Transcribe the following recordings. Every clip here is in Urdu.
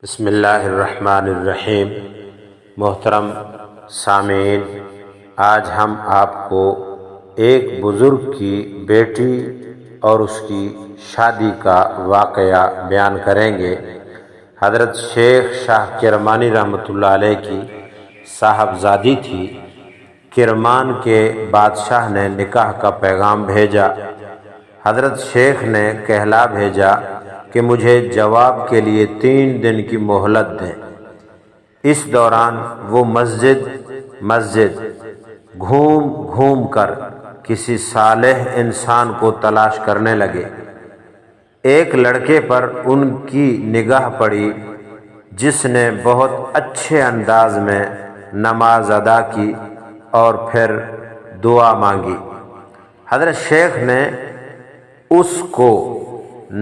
بسم اللہ الرحمن الرحیم۔ محترم سامعین، آج ہم آپ کو ایک بزرگ کی بیٹی اور اس کی شادی کا واقعہ بیان کریں گے۔ حضرت شیخ شاہ کرمانی رحمۃ اللہ علیہ کی صاحبزادی تھی۔ کرمان کے بادشاہ نے نکاح کا پیغام بھیجا۔ حضرت شیخ نے کہلا بھیجا کہ مجھے جواب کے لیے 3 دن کی مہلت دیں۔ اس دوران وہ مسجد گھوم گھوم کر کسی صالح انسان کو تلاش کرنے لگے۔ ایک لڑکے پر ان کی نگاہ پڑی جس نے بہت اچھے انداز میں نماز ادا کی اور پھر دعا مانگی۔ حضرت شیخ نے اس کو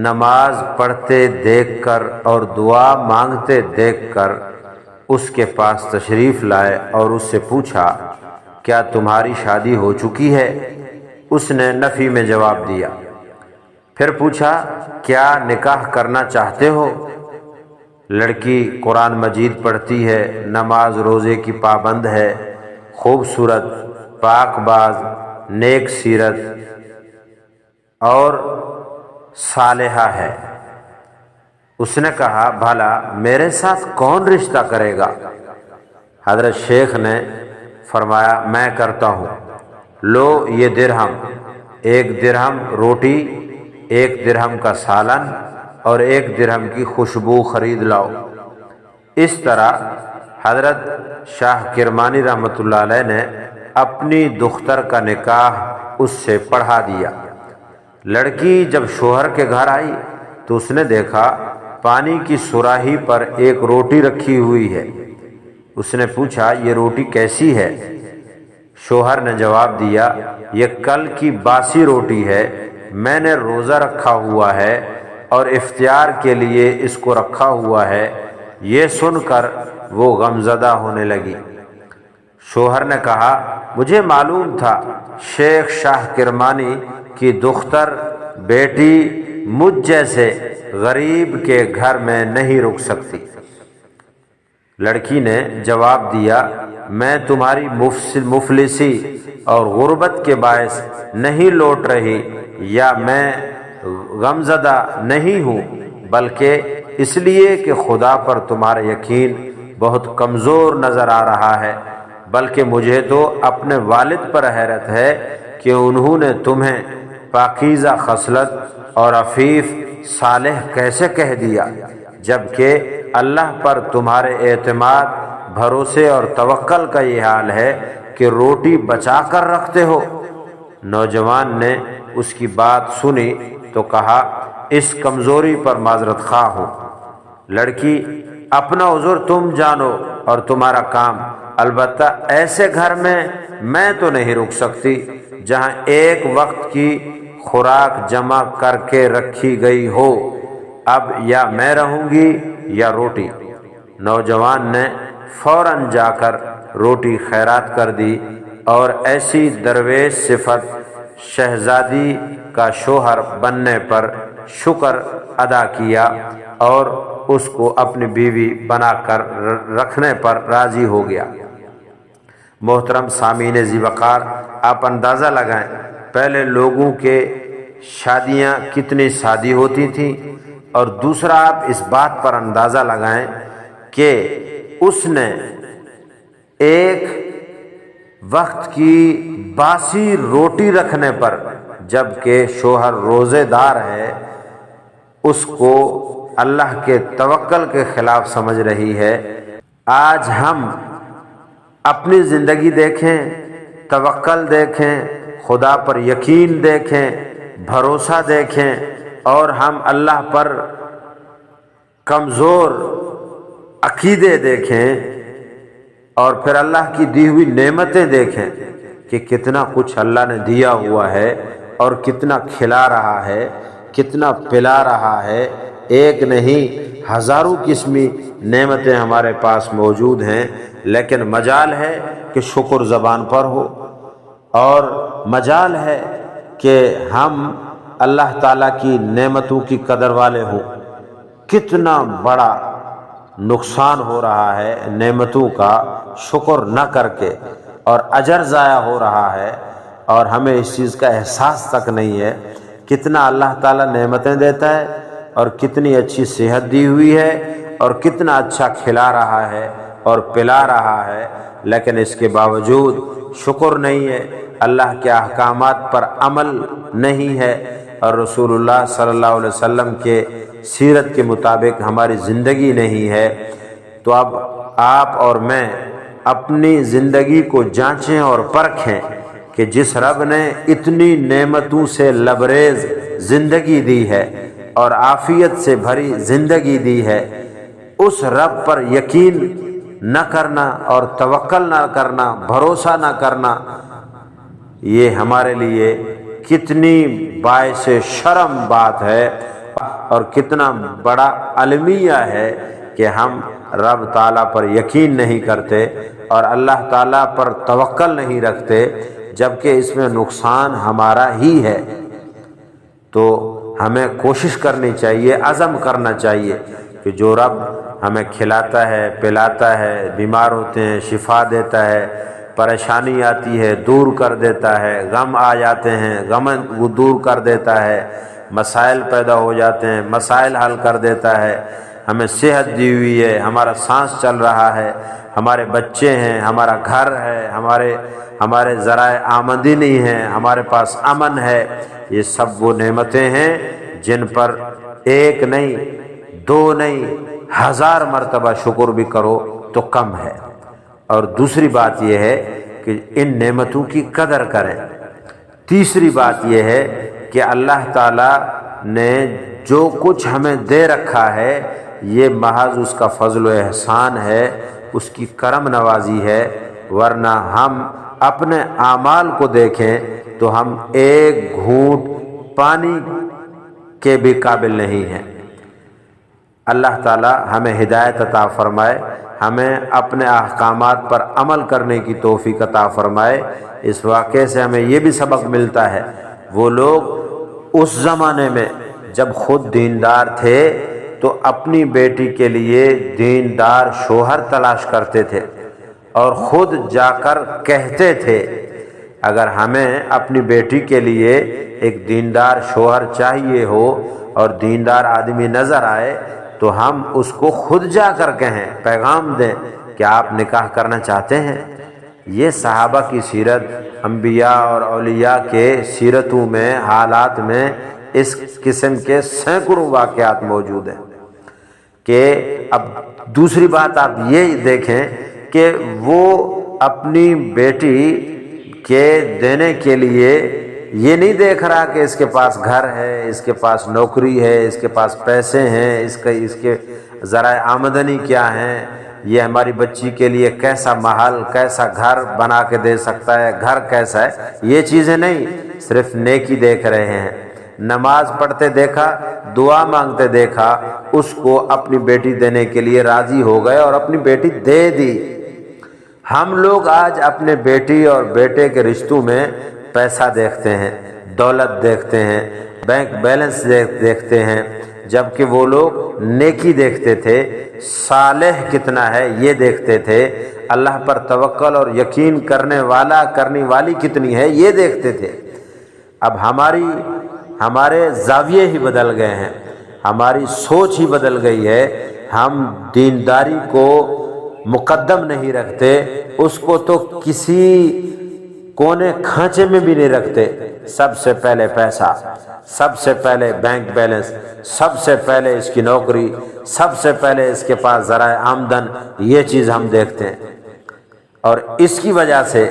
نماز پڑھتے دیکھ کر اور دعا مانگتے دیکھ کر اس کے پاس تشریف لائے اور اس سے پوچھا، کیا تمہاری شادی ہو چکی ہے؟ اس نے نفی میں جواب دیا۔ پھر پوچھا، کیا نکاح کرنا چاہتے ہو؟ لڑکی قرآن مجید پڑھتی ہے، نماز روزے کی پابند ہے، خوبصورت، پاک باز، نیک سیرت اور صالحہ ہے۔ اس نے کہا، بھلا میرے ساتھ کون رشتہ کرے گا؟ حضرت شیخ نے فرمایا، میں کرتا ہوں، لو یہ درہم، 1 درہم روٹی، 1 درہم کا سالن اور 1 درہم کی خوشبو خرید لاؤ۔ اس طرح حضرت شاہ کرمانی رحمۃ اللہ علیہ نے اپنی دختر کا نکاح اس سے پڑھا دیا۔ لڑکی جب شوہر کے گھر آئی تو اس نے دیکھا پانی کی سراہی پر 1 روٹی رکھی ہوئی ہے۔ اس نے پوچھا، یہ روٹی کیسی ہے؟ شوہر نے جواب دیا، یہ کل کی باسی روٹی ہے، میں نے روزہ رکھا ہوا ہے اور افطار کے لیے اس کو رکھا ہوا ہے۔ یہ سن کر وہ غمزدہ ہونے لگی۔ شوہر نے کہا، مجھے معلوم تھا شیخ شاہ کرمانی کی دختر بیٹی مجھ جیسے غریب کے گھر میں نہیں رک سکتی۔ لڑکی نے جواب دیا، میں تمہاری مفلسی اور غربت کے باعث نہیں لوٹ رہی، یا میں غمزدہ نہیں ہوں، بلکہ اس لیے کہ خدا پر تمہارا یقین بہت کمزور نظر آ رہا ہے، بلکہ مجھے تو اپنے والد پر حیرت ہے کہ انہوں نے تمہیں پاکیزہ خصلت اور عفیف صالح کیسے کہہ دیا، جبکہ اللہ پر تمہارے اعتماد، بھروسے اور توکل کا یہ حال ہے کہ روٹی بچا کر رکھتے ہو۔ نوجوان نے اس کی بات سنی تو کہا، اس کمزوری پر معذرت خواہ ہوں۔ لڑکی، اپنا عذر تم جانو اور تمہارا کام، البتہ ایسے گھر میں تو نہیں رک سکتی جہاں ایک وقت کی خوراک جمع کر کے رکھی گئی ہو۔ اب یا میں رہوں گی یا روٹی۔ نوجوان نے فوراً جا کر روٹی خیرات کر دی اور ایسی درویش صفت شہزادی کا شوہر بننے پر شکر ادا کیا اور اس کو اپنی بیوی بنا کر رکھنے پر راضی ہو گیا۔ محترم سامعین ذی وقار، آپ اندازہ لگائیں پہلے لوگوں کے شادیاں کتنی سادی ہوتی تھیں، اور دوسرا آپ اس بات پر اندازہ لگائیں کہ اس نے ایک وقت کی باسی روٹی رکھنے پر، جبکہ شوہر روزے دار ہے، اس کو اللہ کے توکل کے خلاف سمجھ رہی ہے۔ آج ہم اپنی زندگی دیکھیں، توکل دیکھیں، خدا پر یقین دیکھیں، بھروسہ دیکھیں، اور ہم اللہ پر کمزور عقیدے دیکھیں، اور پھر اللہ کی دی ہوئی نعمتیں دیکھیں کہ کتنا کچھ اللہ نے دیا ہوا ہے اور کتنا کھلا رہا ہے، کتنا پلا رہا ہے۔ ایک نہیں، ہزاروں قسمی نعمتیں ہمارے پاس موجود ہیں، لیکن مجال ہے کہ شکر زبان پر ہو، اور مجال ہے کہ ہم اللہ تعالیٰ کی نعمتوں کی قدر والے ہوں۔ کتنا بڑا نقصان ہو رہا ہے نعمتوں کا شکر نہ کر کے، اور اجر ضائع ہو رہا ہے، اور ہمیں اس چیز کا احساس تک نہیں ہے کتنا اللہ تعالیٰ نعمتیں دیتا ہے، اور کتنی اچھی صحت دی ہوئی ہے، اور کتنا اچھا کھلا رہا ہے اور پلا رہا ہے، لیکن اس کے باوجود شکر نہیں ہے، اللہ کے احکامات پر عمل نہیں ہے، اور رسول اللہ صلی اللہ علیہ وسلم کے سیرت کے مطابق ہماری زندگی نہیں ہے۔ تو اب آپ اور میں اپنی زندگی کو جانچیں اور پرکھیں کہ جس رب نے اتنی نعمتوں سے لبریز زندگی دی ہے اور عافیت سے بھری زندگی دی ہے، اس رب پر یقین نہ کرنا اور توکل نہ کرنا، بھروسہ نہ کرنا، یہ ہمارے لیے کتنی باعث شرم بات ہے، اور کتنا بڑا المیہ ہے کہ ہم رب تعالیٰ پر یقین نہیں کرتے اور اللہ تعالیٰ پر توکل نہیں رکھتے، جبکہ اس میں نقصان ہمارا ہی ہے۔ تو ہمیں کوشش کرنی چاہیے، عزم کرنا چاہیے کہ جو رب ہمیں کھلاتا ہے، پلاتا ہے، بیمار ہوتے ہیں شفا دیتا ہے، پریشانی آتی ہے دور کر دیتا ہے، غم آ جاتے ہیں غم وہ دور کر دیتا ہے، مسائل پیدا ہو جاتے ہیں مسائل حل کر دیتا ہے، ہمیں صحت دی ہوئی ہے، ہمارا سانس چل رہا ہے، ہمارے بچے ہیں، ہمارا گھر ہے، ہمارے ذرائع آمدنی ہیں، ہمارے پاس امن ہے، یہ سب وہ نعمتیں ہیں جن پر ایک نہیں، دو نہیں، 1000 مرتبہ شکر بھی کرو تو کم ہے۔ اور دوسری بات یہ ہے کہ ان نعمتوں کی قدر کریں۔ تیسری بات یہ ہے کہ اللہ تعالیٰ نے جو کچھ ہمیں دے رکھا ہے یہ محض اس کا فضل و احسان ہے، اس کی کرم نوازی ہے، ورنہ ہم اپنے اعمال کو دیکھیں تو ہم ایک گھونٹ پانی کے بھی قابل نہیں ہیں۔ اللہ تعالیٰ ہمیں ہدایت عطا فرمائے، ہمیں اپنے احکامات پر عمل کرنے کی توفیق عطا فرمائے۔ اس واقعے سے ہمیں یہ بھی سبق ملتا ہے، وہ لوگ اس زمانے میں جب خود دیندار تھے تو اپنی بیٹی کے لیے دیندار شوہر تلاش کرتے تھے، اور خود جا کر کہتے تھے اگر ہمیں اپنی بیٹی کے لیے ایک دیندار شوہر چاہیے ہو اور دیندار آدمی نظر آئے تو ہم اس کو خود جا کر کہیں، پیغام دیں کہ آپ نکاح کرنا چاہتے ہیں۔ یہ صحابہ کی سیرت، انبیاء اور اولیاء کے سیرتوں میں، حالات میں اس قسم کے سینکڑوں واقعات موجود ہیں۔ کہ اب دوسری بات آپ یہ دیکھیں کہ وہ اپنی بیٹی کے دینے کے لیے یہ نہیں دیکھ رہا کہ اس کے پاس گھر ہے، اس کے پاس نوکری ہے، اس کے پاس پیسے ہیں، اس کے ذرائع آمدنی کیا ہیں، یہ ہماری بچی کے لیے کیسا محل، کیسا گھر بنا کے دے سکتا ہے، گھر کیسا ہے، یہ چیزیں نہیں، صرف نیکی دیکھ رہے ہیں۔ نماز پڑھتے دیکھا، دعا مانگتے دیکھا، اس کو اپنی بیٹی دینے کے لیے راضی ہو گئے اور اپنی بیٹی دے دی۔ ہم لوگ آج اپنے بیٹی اور بیٹے کے رشتوں میں پیسہ دیکھتے ہیں، دولت دیکھتے ہیں، بینک بیلنس دیکھتے ہیں، جبکہ وہ لوگ نیکی دیکھتے تھے، صالح کتنا ہے یہ دیکھتے تھے، اللہ پر توکل اور یقین کرنے والی کتنی ہے یہ دیکھتے تھے۔ اب ہمارے زاویے ہی بدل گئے ہیں، ہماری سوچ ہی بدل گئی ہے، ہم دینداری کو مقدم نہیں رکھتے، اس کو تو کسی کونے کھانچے میں بھی نہیں رکھتے۔ سب سے پہلے پیسہ، سب سے پہلے بینک بیلنس، سب سے پہلے اس کی نوکری، سب سے پہلے اس کے پاس ذرائع آمدن، یہ چیز ہم دیکھتے ہیں۔ اور اس کی وجہ سے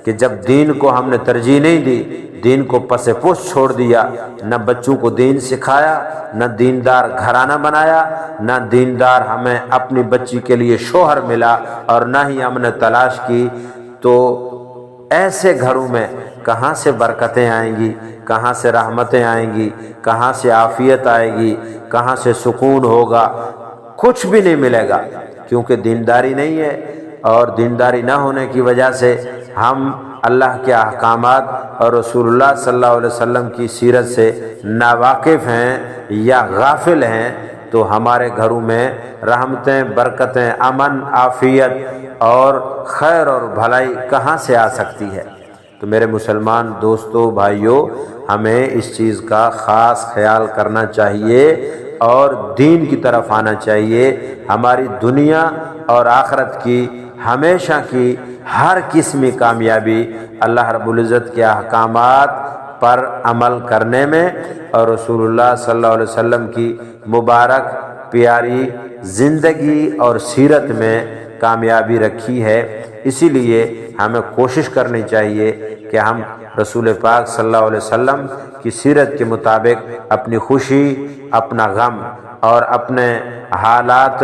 کہ جب دین کو ہم نے ترجیح نہیں دی، دین کو پس پش چھوڑ دیا، نہ بچوں کو دین سکھایا، نہ دیندار گھرانہ بنایا، نہ دیندار ہمیں اپنی بچی کے لیے شوہر ملا، اور نہ ہی ہم نے تلاش کی، تو ایسے گھروں میں کہاں سے برکتیں آئیں گی، کہاں سے رحمتیں آئیں گی، کہاں سے عافیت آئے گی، کہاں سے سکون ہوگا؟ کچھ بھی نہیں ملے گا، کیونکہ دینداری نہیں ہے، اور دینداری نہ ہونے کی وجہ سے ہم اللہ کے احکامات اور رسول اللہ صلی اللہ علیہ وسلم کی سیرت سے ناواقف ہیں یا غافل ہیں، تو تو ہمارے گھروں میں رحمتیں، برکتیں، امن، عافیت اور خیر اور بھلائی کہاں سے آ سکتی ہے؟ تو میرے مسلمان دوستو، بھائیو، ہمیں اس چیز کا خاص خیال کرنا چاہیے اور دین کی طرف آنا چاہیے۔ ہماری دنیا اور آخرت کی ہمیشہ کی ہر قسمی کامیابی اللہ رب العزت کے احکامات پر عمل کرنے میں اور رسول اللہ صلی اللہ علیہ وسلم کی مبارک پیاری زندگی اور سیرت میں کامیابی رکھی ہے۔ اسی لیے ہمیں کوشش کرنی چاہیے کہ ہم رسول پاک صلی اللہ علیہ وسلم کی سیرت کے مطابق اپنی خوشی، اپنا غم اور اپنے حالات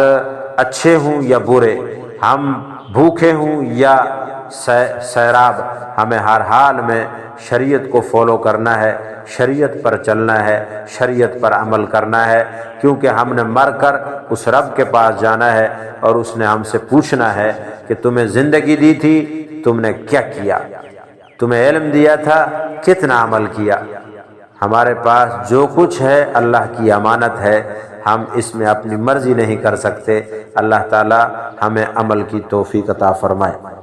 اچھے ہوں یا برے، ہم بھوکے ہوں یا سیراب، ہمیں ہر حال میں شریعت کو فالو کرنا ہے، شریعت پر چلنا ہے، شریعت پر عمل کرنا ہے، کیونکہ ہم نے مر کر اس رب کے پاس جانا ہے اور اس نے ہم سے پوچھنا ہے کہ تمہیں زندگی دی تھی، تم نے کیا کیا؟ تمہیں علم دیا تھا، کتنا عمل کیا؟ ہمارے پاس جو کچھ ہے اللہ کی امانت ہے، ہم اس میں اپنی مرضی نہیں کر سکتے۔ اللہ تعالی ہمیں عمل کی توفیق عطا فرمائے۔